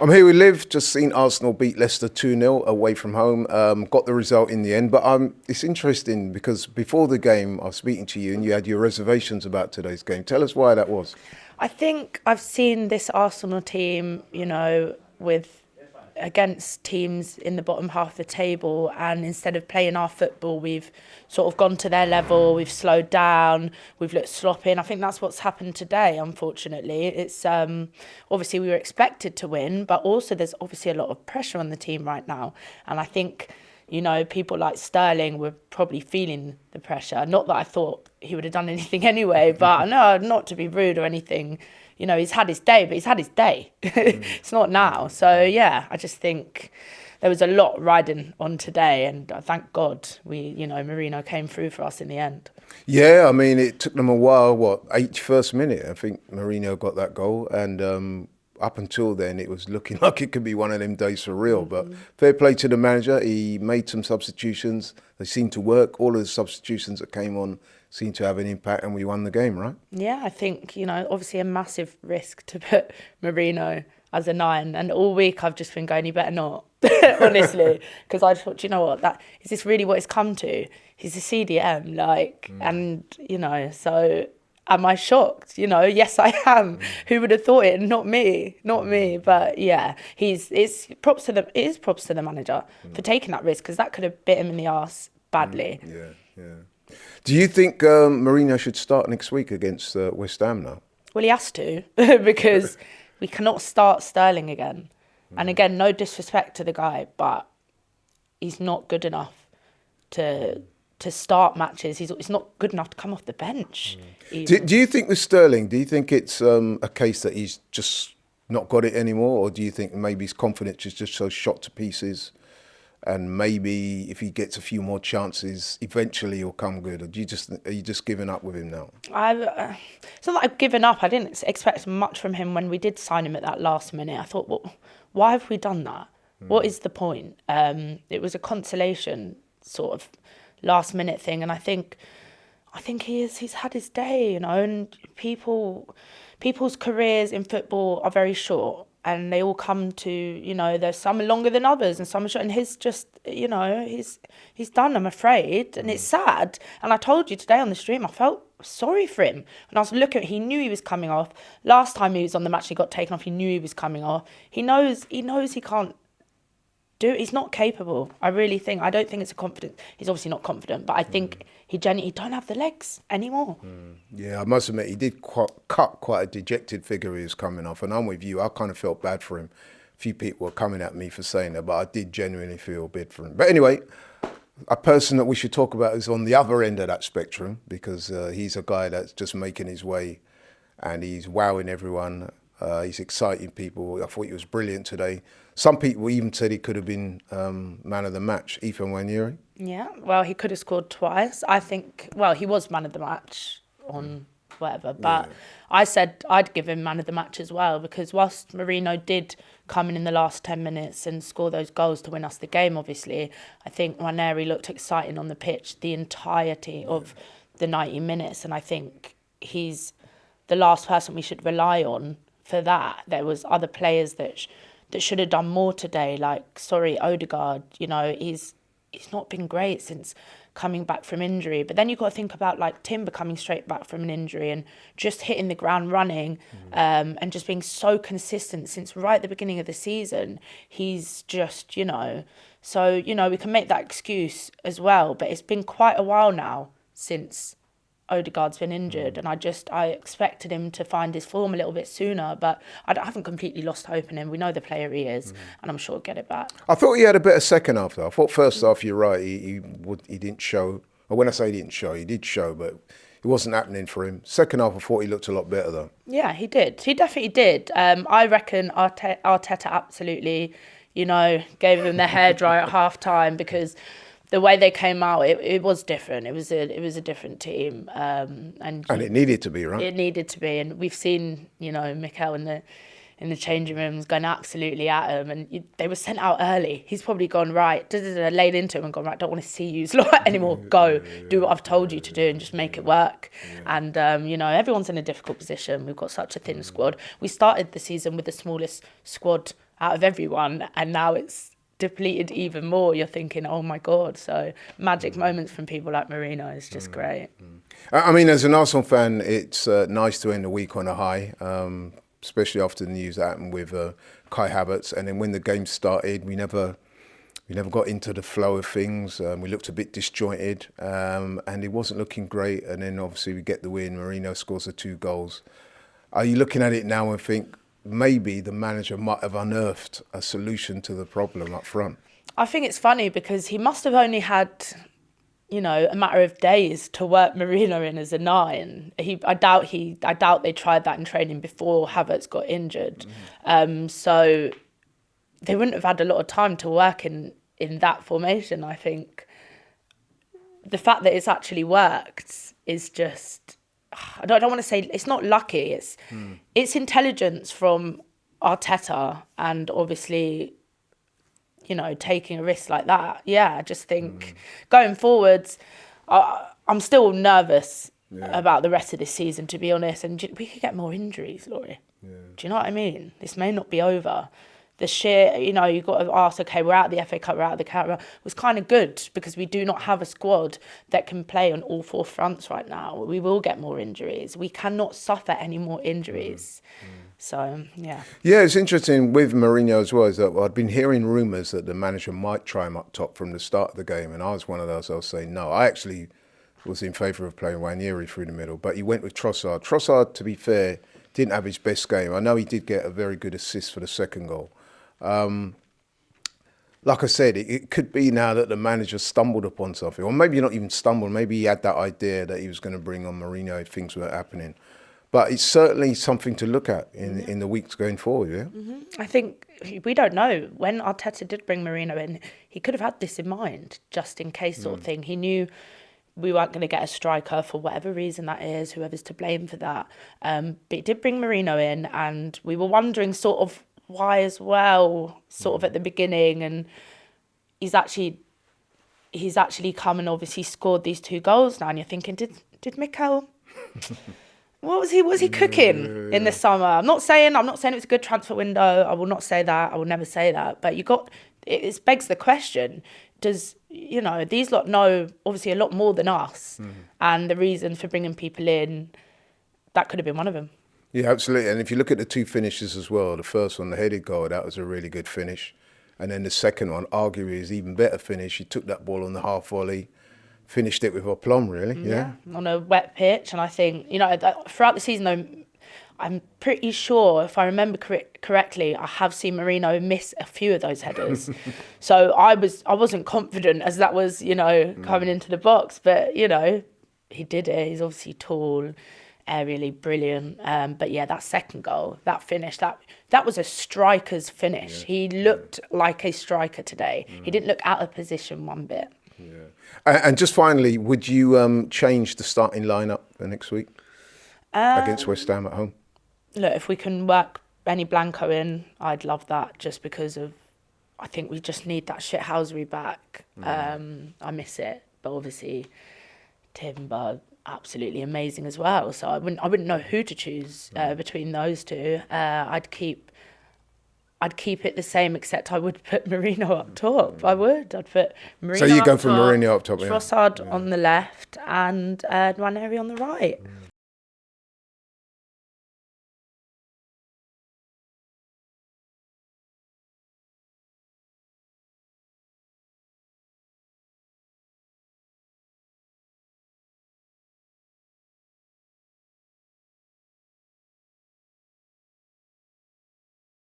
I'm here with Liv. Just seen Arsenal beat Leicester 2-0 away from home. Got the result in the end. But it's interesting because before the game, I was speaking to you and you had your reservations about today's game. Tell us why that was. I think I've seen this Arsenal team, against teams in the bottom half of the table, and instead of playing our football, we've sort of gone to their level, we've slowed down, we've looked sloppy, and I think that's what's happened today, unfortunately. It's obviously we were expected to win, but also there's obviously a lot of pressure on the team right now, and I think people like Sterling were probably feeling the pressure. Not that I thought he would have done anything anyway, but no, not to be rude or anything. He's had his day, but he's had his day. It's not now. So, yeah, I just think there was a lot riding on today. And thank God Marino came through for us in the end. Yeah, I mean, it took them a while. 81st minute, I think Marino got that goal. And up until then, it was looking like it could be one of them days for real. But fair play to the manager. He made some substitutions. They seemed to work. All of the substitutions that came on seemed to have an impact, and we won the game, right? Yeah, I think, obviously a massive risk to put Marino as a 9. And all week I've just been going, you better not, honestly. Because I thought, is this really what it's come to? He's a CDM, and, so am I shocked? Yes, I am. Who would have thought it? Not me. But yeah, it is props to the manager for taking that risk, because that could have bit him in the arse badly. Yeah. Do you think Mourinho should start next week against West Ham now? Well, he has to, because we cannot start Sterling again. And again, no disrespect to the guy, but he's not good enough to start matches. He's not good enough to come off the bench. Do you think with Sterling, do you think it's a case that he's just not got it anymore? Or do you think maybe his confidence is just so shot to pieces? And maybe if he gets a few more chances, eventually he'll come good. Or are you just giving up with him now? It's not that I've given up. I didn't expect much from him when we did sign him at that last minute. I thought, well, why have we done that? What is the point? It was a consolation sort of last minute thing, and I think he's had his day, and people's careers in football are very short. And they all come to, there's some longer than others and some are short. And his just, he's done, I'm afraid. And it's sad. And I told you today on the stream, I felt sorry for him. And I was looking, he knew he was coming off. Last time he was on the match, he got taken off. He knew he was coming off. He knows he can't do it. He's not capable. I don't think it's a confidence. He's obviously not confident, but I think he genuinely don't have the legs anymore. Yeah, I must admit, he did cut quite a dejected figure he was coming off. And I'm with you, I kind of felt bad for him. A few people were coming at me for saying that, but I did genuinely feel bad for him. But anyway, a person that we should talk about is on the other end of that spectrum, because he's a guy that's just making his way and he's wowing everyone. He's exciting people. I thought he was brilliant today. Some people even said he could have been man of the match, Ethan Nwaneri. Yeah, well, he could have scored twice. I think, he was man of the match on whatever, but yeah. I said I'd give him man of the match as well, because whilst Marino did come in the last 10 minutes and score those goals to win us the game, obviously, I think Nwaneri looked exciting on the pitch the entirety of the 90 minutes, and I think he's the last person we should rely on for that. There was other players that should have done more today, like Odegaard. He's not been great since coming back from injury. But then you've got to think about like Timber coming straight back from an injury and just hitting the ground running, and just being so consistent since right at the beginning of the season. He's just, so, we can make that excuse as well. But it's been quite a while now since Odegaard's been injured, and I expected him to find his form a little bit sooner, but I haven't completely lost hope in him. We know the player he is, and I'm sure he'll get it back. I thought he had a better second half, though. I thought first half, you're right, he didn't show. Or when I say he didn't show, he did show, but it wasn't happening for him. Second half, I thought he looked a lot better, though. Yeah, he did. He definitely did. I reckon Arteta absolutely, gave him the hairdryer at half time, because the way they came out, it was different. It was a different team, and it needed to be, right? It needed to be, and we've seen Mikel in the changing rooms going absolutely at him, and they were sent out early. He's probably gone right, laid into him and gone right. Don't want to see you anymore. Go do what I've told you to do and just make it work. And everyone's in a difficult position. We've got such a thin squad. We started the season with the smallest squad out of everyone, and now it's depleted even more. You're thinking, oh my God. So magic moments from people like Mourinho is just great. I mean, as an Arsenal fan, it's nice to end the week on a high, especially after the news that happened with Kai Havertz. And then when the game started, we never got into the flow of things. We looked a bit disjointed, and it wasn't looking great. And then obviously we get the win. Mourinho scores the 2 goals. Are you looking at it now and think maybe the manager might have unearthed a solution to the problem up front? I think it's funny because he must have only had, a matter of days to work Mourinho in as a 9. I doubt they tried that in training before Havertz got injured. So they wouldn't have had a lot of time to work in that formation. I think the fact that it's actually worked is just, I don't want to say, it's not lucky. It's intelligence from Arteta, and obviously, taking a risk like that. Yeah, I just think going forwards, I'm still nervous about the rest of this season, to be honest. And we could get more injuries, Laurie. Yeah. Do you know what I mean? This may not be over. The sheer, you've got to ask, okay, we're out of the FA Cup, we're out of the Carabao. It was kind of good because we do not have a squad that can play on all 4 fronts right now. We will get more injuries. We cannot suffer any more injuries. So, yeah. Yeah, it's interesting with Mourinho as well, is that I'd been hearing rumours that the manager might try him up top from the start of the game. And I was one of those, I was saying no. I actually was in favour of playing Ranieri through the middle, but he went with Trossard. Trossard, to be fair, didn't have his best game. I know he did get a very good assist for the second goal. Like I said, it could be now that the manager stumbled upon something, or maybe not even stumbled, maybe he had that idea that he was going to bring on Mourinho if things were happening. But it's certainly something to look at in the weeks going forward, yeah? Mm-hmm. I think, we don't know, when Arteta did bring Mourinho in, he could have had this in mind, just in case sort of thing. He knew we weren't going to get a striker for whatever reason that is, whoever's to blame for that. But he did bring Mourinho in, and we were wondering sort of why as well, sort of at the beginning, and he's actually come and obviously scored these 2 goals now, and you're thinking, did Mikel, what was he cooking in the summer? I'm not saying it was a good transfer window. I will not say that. I will never say that. But it begs the question, does, these lot know obviously a lot more than us, and the reason for bringing people in, that could have been one of them. Yeah, absolutely. And if you look at the 2 finishes as well, the first one, the headed goal, that was a really good finish. And then the second one, arguably, is even better finish. He took that ball on the half volley, finished it with aplomb, really. Yeah. On a wet pitch. And I think, throughout the season, though, I'm pretty sure, if I remember correctly, I have seen Mourinho miss a few of those headers. So I wasn't confident as that was, coming into the box. But, he did it. He's obviously tall, aerially brilliant. But yeah, that second goal, that finish, that was a striker's finish. Yeah. He looked like a striker today. He didn't look out of position one bit. Yeah. And just finally, would you change the starting lineup for next week against West Ham at home? Look, if we can work Benny Blanco in, I'd love that, just because I think we just need that shithousery back. I miss it, but obviously Timber, absolutely amazing as well. So I wouldn't know who to choose between those 2. I'd keep it the same, except I would put Mourinho up top. I'd put Mourinho. So you go for Mourinho up top, Trossard on the left and Ranieri on the right.